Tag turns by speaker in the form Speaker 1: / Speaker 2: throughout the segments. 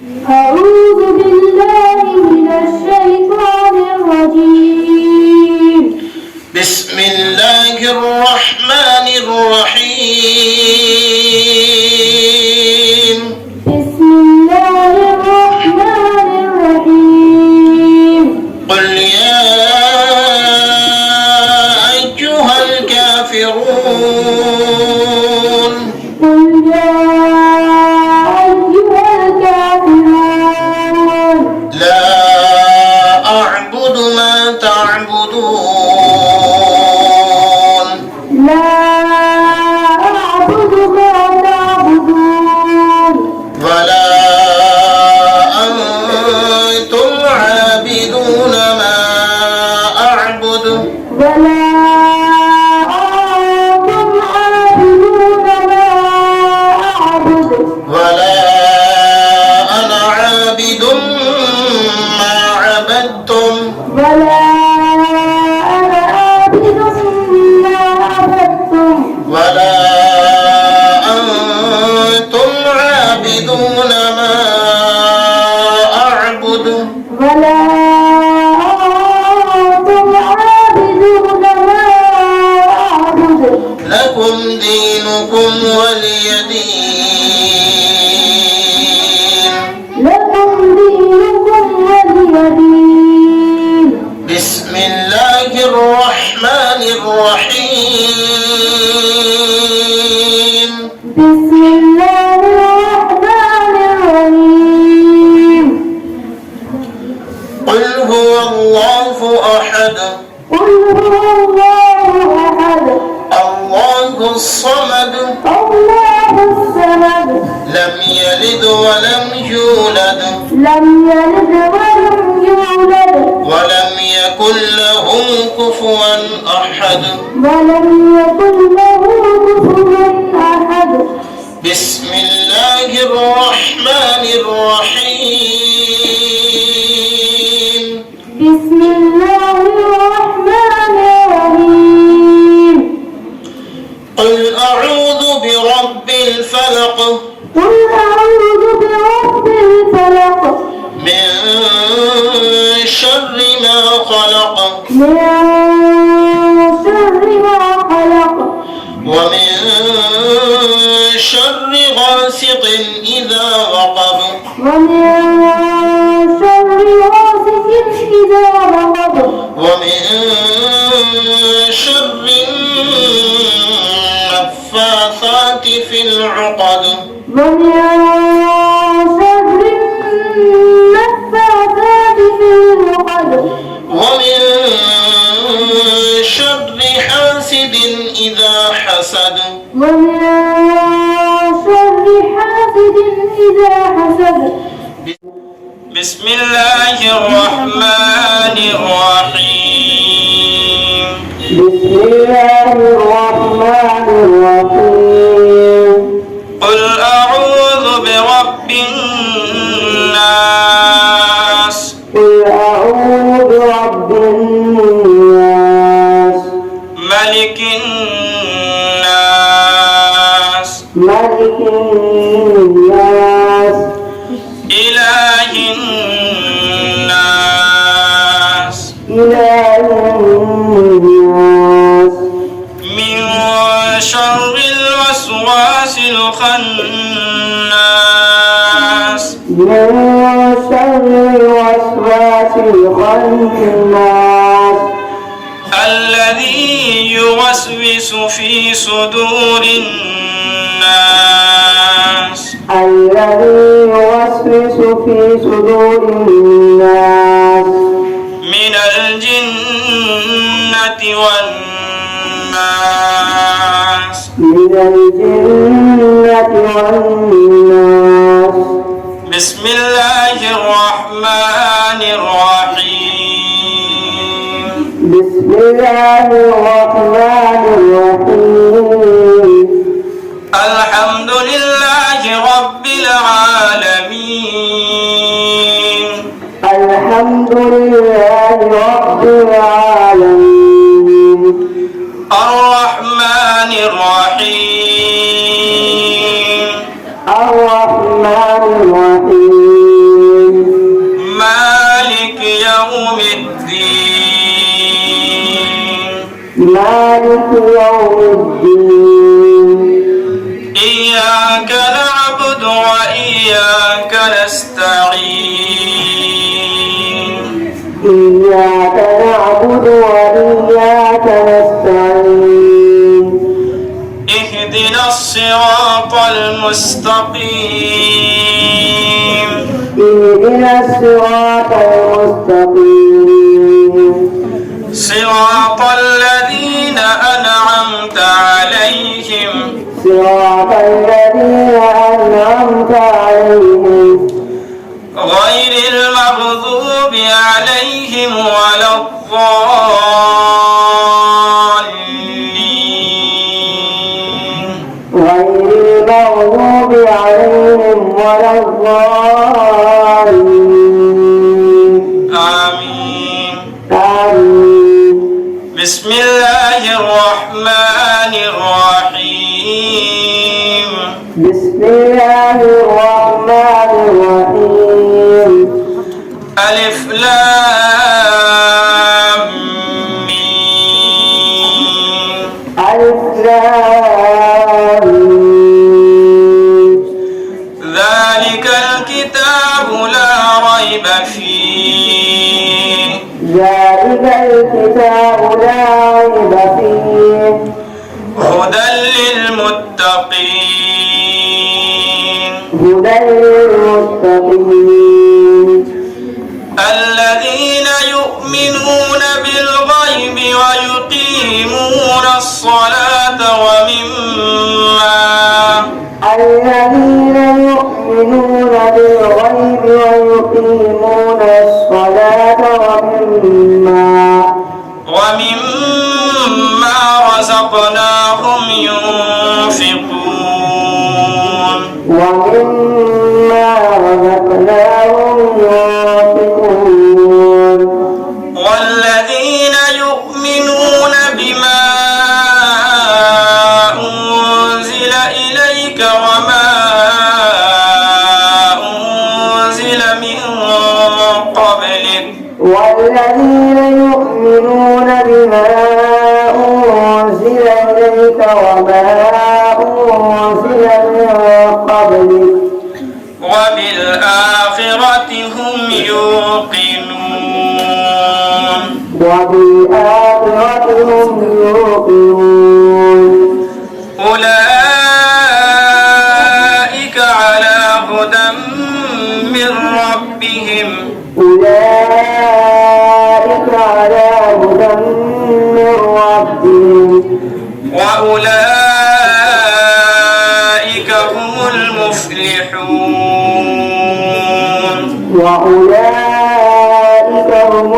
Speaker 1: أعوذ بالله من الشيطان الرجيم.
Speaker 2: بسم الله الرحمن الرحيم.
Speaker 1: بسم الله الرحمن الرحيم.
Speaker 2: قل يا أيها الكافرون.
Speaker 1: قل يا أيها الكافرون.
Speaker 2: لا أعبد ما تعبدون.
Speaker 1: لا أعبد ما تعبدون.
Speaker 2: ولا أنتم عابدون ما أعبد.
Speaker 1: ولا أنتم عابدون ما أعبد.
Speaker 2: ولا أنا عابد ما عبدتم.
Speaker 1: ولا أنا عابد ما عبدتم.
Speaker 2: ولا أنتم عابدون ما أعبد.
Speaker 1: ولا أنتم عابدون ما أعبد.
Speaker 2: لكم دينكم ولي دين.
Speaker 1: لكم دينكم ولي دين.
Speaker 2: بسم الله الرحمن الرحيم.
Speaker 1: بسم الله الرحمن الرحيم.
Speaker 2: قل هو الله أحد.
Speaker 1: قل هو الله أحد.
Speaker 2: الله الصمد.
Speaker 1: الله الصمد.
Speaker 2: لم يلد ولم يولد.
Speaker 1: لم يلد ولم يولد.
Speaker 2: ولم يكن له كفوا أحد.
Speaker 1: ولم يكن له كفوا أحد.
Speaker 2: بسم الله الرحمن الرحيم.
Speaker 1: بسم الله الرحمن الرحيم.
Speaker 2: قل أعوذ برب الفلق.
Speaker 1: قل أعوذ برب الفلق.
Speaker 2: من شر ما خلق.
Speaker 1: من شر ما خلق.
Speaker 2: ومن شر غاسق إذا وقب.
Speaker 1: ومن شر غاسق إذا وقب.
Speaker 2: ومن شر النفاثات في العقد.
Speaker 1: ومن شر النفاثات في العقد.
Speaker 2: ومن شر حاسد إذا حسد.
Speaker 1: ومن شر حاسد إذا حسد.
Speaker 2: بسم الله الرحمن الرحيم.
Speaker 1: بسم الله الرحمن الرحيم.
Speaker 2: قل أعوذ برب الناس.
Speaker 1: قل أعوذ برب الناس.
Speaker 2: ملك الناس.
Speaker 1: ملك الناس.
Speaker 2: إله الناس.
Speaker 1: إله الناس.
Speaker 2: من شر الوسواس الخناس.
Speaker 1: من شر الوسواس الخناس.
Speaker 2: الذي يوسوس في صدور الناس.
Speaker 1: الذي يوسوس في صدور الناس.
Speaker 2: من الجنة والناس.
Speaker 1: من الجنة والناس.
Speaker 2: بسم الله الرحمن الرحيم.
Speaker 1: بسم الله الرحمن الرحيم.
Speaker 2: الحمد لله رب العالمين.
Speaker 1: الحمد لله رب العالمين.
Speaker 2: الرحمن الرحيم.
Speaker 1: الرحمن الرحيم. يوم الدين
Speaker 2: إياك نعبد وإياك نستعين
Speaker 1: إياك نعبد وإياك نستعين
Speaker 2: اهدنا الصراط المستقيم
Speaker 1: اهدنا الصراط المستقيم
Speaker 2: صراط الذين أنعمت عليهم
Speaker 1: صراط الذين أنعمت عليهم
Speaker 2: غير المغضوب عليهم ولا الضالين
Speaker 1: غير المغضوب عليهم ولا الضالين
Speaker 2: آمين
Speaker 1: آمين
Speaker 2: بسم الله الرحمن الرحيم
Speaker 1: بسم الله الرحمن الرحيم
Speaker 2: ألف لام ميم
Speaker 1: ألف لام ميم
Speaker 2: ذلك الكتاب لا ريب فيه
Speaker 1: ذلك الكتاب لا ريب فيه
Speaker 2: هدى للمتقين
Speaker 1: هدى للمتقين
Speaker 2: الذين يؤمنون بالغيب ويقيمون الصلاة
Speaker 1: الذين يؤمنون بالغيب ويقيمون الصلاة
Speaker 2: ومما رزقناهم ينفقون
Speaker 1: ومما رزقناهم ينفقون
Speaker 2: والذين يؤمنون بما أنزل إليك وما أنزل من قبلك
Speaker 1: والذين يؤمنون بما أنزل إليك وما أنزل من قبلك
Speaker 2: وبالآخرة هم يوقنون
Speaker 1: وبالآخرة هم يوقنون
Speaker 2: أولئك على هدى من ربهم
Speaker 1: أولئك على هدى من ربهم
Speaker 2: وأولئك هم المفلحون
Speaker 1: وأولئك هم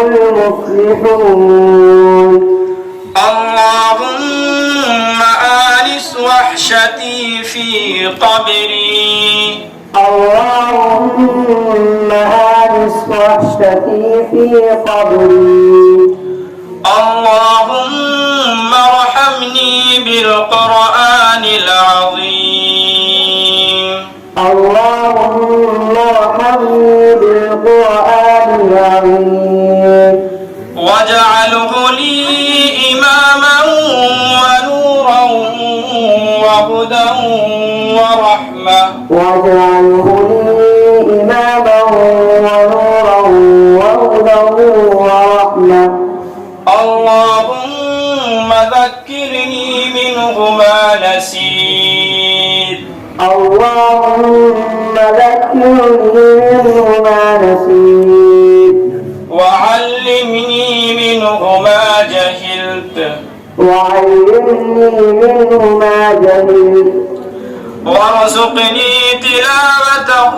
Speaker 1: المفلحون
Speaker 2: اللهم آنس وحشتي في قبري
Speaker 1: اللهم آنس وحشتي في قبري
Speaker 2: اللهم ارحمني بالقرآن العظيم
Speaker 1: اللهم ارحمني بالقرآن العظيم
Speaker 2: واجعله لي إماما ونورا وهدى ورحمة
Speaker 1: واجعله لي إماما ونورا وهدى ورحمة
Speaker 2: اللهم ذكرني منه ما نسيت
Speaker 1: اللهم ذكرني منه ما نسيت
Speaker 2: وعلمني منه ما جهلت
Speaker 1: وعلمني منه ما جهلت
Speaker 2: وارزقني تلاوته